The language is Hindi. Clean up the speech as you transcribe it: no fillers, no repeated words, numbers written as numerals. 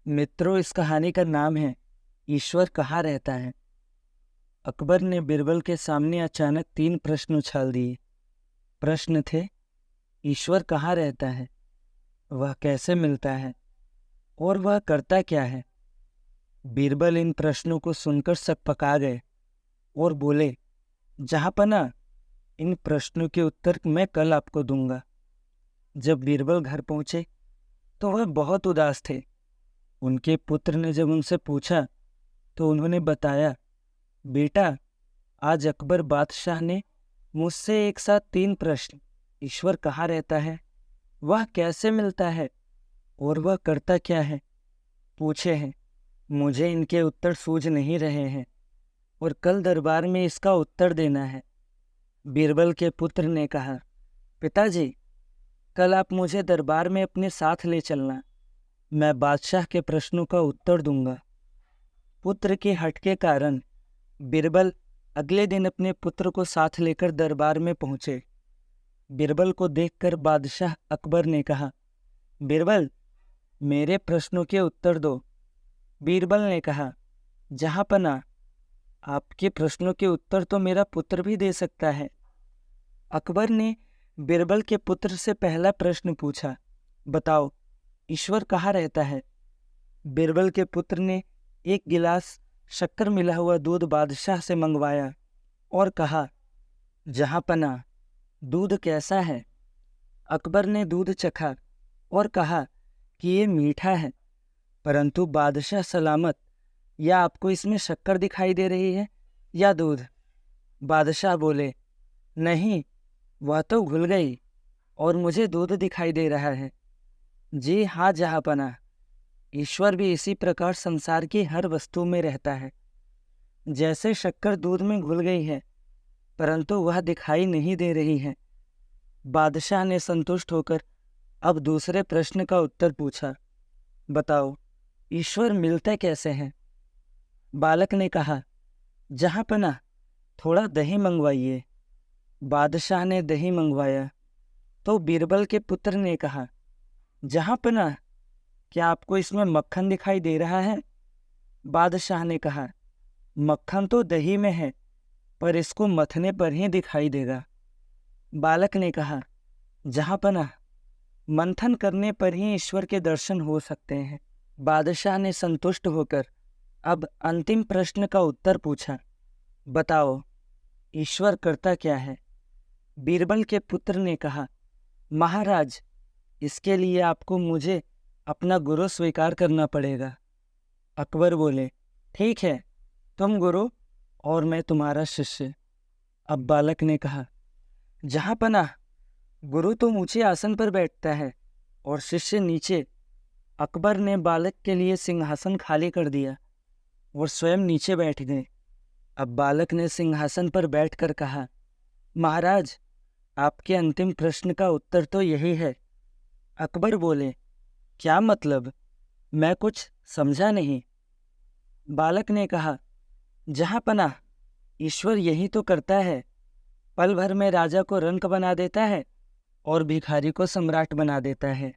मित्रों, इस कहानी का नाम है ईश्वर कहाँ रहता है। अकबर ने बीरबल के सामने अचानक 3 प्रश्न उछाल दिए। प्रश्न थे, ईश्वर कहाँ रहता है, वह कैसे मिलता है और वह करता क्या है। बीरबल इन प्रश्नों को सुनकर सकपका गए और बोले, जहाँपना, इन प्रश्नों के उत्तर मैं कल आपको दूंगा। जब बीरबल घर पहुंचे तो वह बहुत उदास थे। उनके पुत्र ने जब उनसे पूछा तो उन्होंने बताया, बेटा, आज अकबर बादशाह ने मुझसे एक साथ 3 प्रश्न, ईश्वर कहाँ रहता है, वह कैसे मिलता है और वह करता क्या है, पूछे हैं। मुझे इनके उत्तर सूझ नहीं रहे हैं और कल दरबार में इसका उत्तर देना है। बीरबल के पुत्र ने कहा, पिताजी, कल आप मुझे दरबार में अपने साथ ले चलना। मैं बादशाह के प्रश्नों का उत्तर दूंगा। पुत्र के हट के कारण बीरबल अगले दिन अपने पुत्र को साथ लेकर दरबार में पहुंचे। बीरबल को देखकर बादशाह अकबर ने कहा, बीरबल, मेरे प्रश्नों के उत्तर दो। बीरबल ने कहा, जहाँपना, आपके प्रश्नों के उत्तर तो मेरा पुत्र भी दे सकता है। अकबर ने बीरबल के पुत्र से पहला प्रश्न पूछा, बताओ, ईश्वर कहाँ रहता है। बीरबल के पुत्र ने 1 गिलास शक्कर मिला हुआ दूध बादशाह से मंगवाया और कहा, जहाँपना, दूध कैसा है। अकबर ने दूध चखा और कहा कि ये मीठा है, परंतु बादशाह सलामत, या आपको इसमें शक्कर दिखाई दे रही है या दूध। बादशाह बोले, नहीं, वह तो घुल गई और मुझे दूध दिखाई दे रहा है। जी हाँ जहाँपना, ईश्वर भी इसी प्रकार संसार की हर वस्तु में रहता है। जैसे शक्कर दूध में घुल गई है परंतु वह दिखाई नहीं दे रही है। बादशाह ने संतुष्ट होकर अब दूसरे प्रश्न का उत्तर पूछा, बताओ, ईश्वर मिलते कैसे हैं। बालक ने कहा, जहाँपना, थोड़ा दही मंगवाइए। बादशाह ने दही मंगवाया तो बीरबल के पुत्र ने कहा, जहाँपना, क्या आपको इसमें मक्खन दिखाई दे रहा है। बादशाह ने कहा, मक्खन तो दही में है, पर इसको मथने पर ही दिखाई देगा। बालक ने कहा, जहाँपना, मंथन करने पर ही ईश्वर के दर्शन हो सकते हैं। बादशाह ने संतुष्ट होकर अब अंतिम प्रश्न का उत्तर पूछा, बताओ, ईश्वर करता क्या है। बीरबल के पुत्र ने कहा, महाराज, इसके लिए आपको मुझे अपना गुरु स्वीकार करना पड़ेगा। अकबर बोले, ठीक है, तुम गुरु और मैं तुम्हारा शिष्य। अब बालक ने कहा, जहाँपना, गुरु तो ऊंचे आसन पर बैठता है और शिष्य नीचे। अकबर ने बालक के लिए सिंहासन खाली कर दिया और स्वयं नीचे बैठ गए। अब बालक ने सिंहासन पर बैठकर कहा, महाराज, आपके अंतिम प्रश्न का उत्तर तो यही है। अकबर बोले, क्या मतलब, मैं कुछ समझा नहीं। बालक ने कहा, जहाँपना, ईश्वर यही तो करता है। पल भर में राजा को रंक बना देता है और भिखारी को सम्राट बना देता है।